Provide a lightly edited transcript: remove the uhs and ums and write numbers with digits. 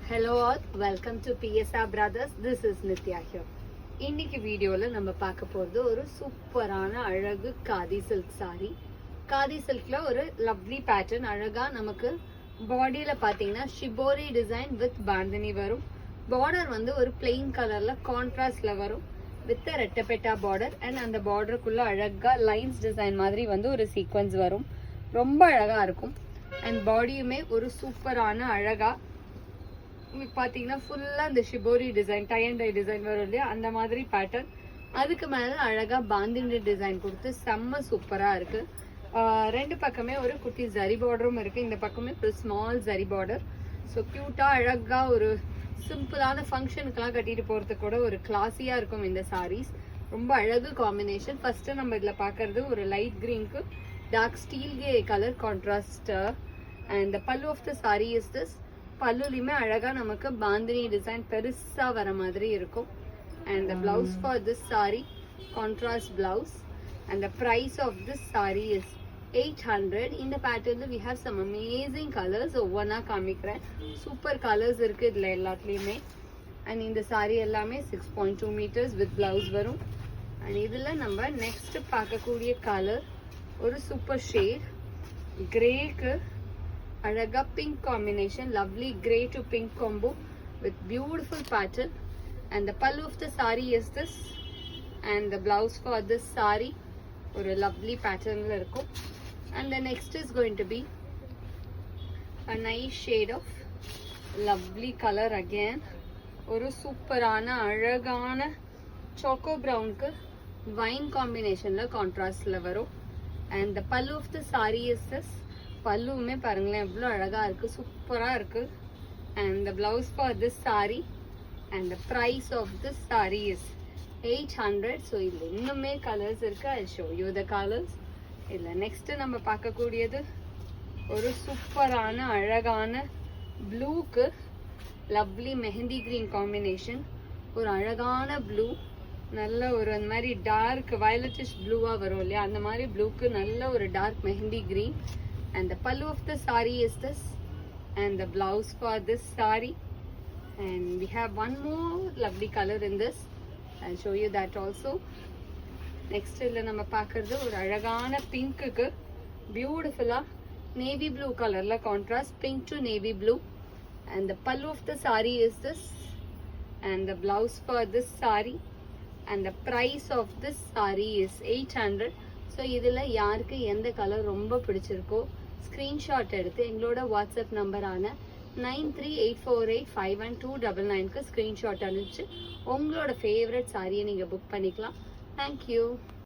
Hello all, welcome to PSR Brothers. This is Nitya here. இன்னைக்கு வீடியோல நம்ம பார்க்க போறது ஒரு சூப்பரான அழகு காதி சில்க் saree. காதி சில்க்ல ஒரு லவ்லி பேட்டர்ன் அழகா நமக்கு பாடியில பாத்தீங்கன்னா ஷிபோரி டிசைன் வித் பாந்தினி வரும். பார்டர் வந்து ஒரு பிளெயின் கலர்ல கான்ட்ராஸ்ட்ல வரும் வித் ரெட்டபெட்டா பார்டர் அண்ட் அந்த பார்டருக்குள்ள அழகா லைன்ஸ் டிசைன் மாதிரி வந்து ஒரு சீக்வன்ஸ் வரும். ரொம்ப அழகா இருக்கும் அண்ட் பாடியுமே ஒரு சூப்பரான அழகா பாத்தீங்கன்னா ஃபுல்லா இந்த shibori design tie and dye design வரும் இல்லையா அந்த மாதிரி பேட்டர்ன். அதுக்கு மேல அழகா பாந்தினி டிசைன் கொடுத்து செம்ம சூப்பரா இருக்கு. ரெண்டு பக்கமே ஒரு குட்டி ஜரி பார்டரும் இருக்கு, இந்த பக்கமே ஒரு ஸ்மால் ஜரி பார்டர். ஸோ கியூட்டா அழகா ஒரு சிம்பிளான ஃபங்க்ஷனுக்கெல்லாம் கட்டிட்டு போறதுக்கு கூட ஒரு கிளாஸியா இருக்கும் இந்த சாரீஸ். ரொம்ப அழகு காம்பினேஷன். ஃபர்ஸ்ட் நம்ம இதுல பாக்குறது ஒரு லைட் கிரீனுக்கு dark steel grey colour contrast and the pallu of the sari is this. பல்லுலையுமே அழகா நமக்கு பாந்தினி டிசைன் பெருசா வர மாதிரி இருக்கும். And the blouse for this saree, contrast blouse, and the price of this saree is 800. In the pattern we have some amazing colors. ஒவ்வொன்னா காமிக்கிறேன். Super colours இருக்கு இதுல எல்லாத்துலயுமே. அண்ட் இந்த saree எல்லாமே 6.2 meters with blouse வரும். அண்ட் இதுல நம்ம நெக்ஸ்ட் பார்க்கக்கூடிய கலர் ஒரு சூப்பர் ஷேட் கிரேக்கு அழகா pink combination, lovely grey to pink combo with beautiful pattern. And the pallu of the saree is this, and the blouse for this saree ஒரு lovely pattern ல இருக்கும். And the next is going to be a nice shade of lovely color again. ஒரு சூப்பரான அழகான choco brown க்கு wine combination ல contrast ல வரும். And the pallu of the saree is this. பல்லுமே பாருங்களேன் எவ்வளவு அழகா இருக்கு, சூப்பரா இருக்கு. And the blouse for this saree and the price of this saree is 800. so இதுல இன்னுமே கலர்ஸ் இருக்கு. I'll show you the colors. இதுல நெக்ஸ்ட் நம்ம பார்க்கக்கூடியது ஒரு சூப்பரான அழகான ப்ளூக்கு லவ்லி மெஹந்தி கிரீன் காம்பினேஷன். ஒரு அழகான ப்ளூ, நல்ல ஒரு அந்த மாதிரி டார்க் வயலட்டிஷ் ப்ளூவா வரும் இல்லையா அந்த மாதிரி ப்ளூக்கு நல்ல ஒரு dark mehndi green. And the pallu of the saree is this, and the blouse for this saree. And we have one more lovely color in this. I'll show you that also. Next illa nama paakradhu or alagana pink ku beautiful navy blue color la contrast pink to navy blue. And the pallu of the saree is this, and the blouse for this saree, and the price of this saree is 800. So இதில் யாருக்கு எந்த colour ரொம்ப பிடிச்சிருக்கோ screenshot எடுத்து எங்களோட WhatsApp நம்பரான 9384851299க்கு screenshot அனுப்பிச்சு உங்களோட favourite சாரியை நீங்கள் புக் பண்ணிக்கலாம். தேங்க்யூ.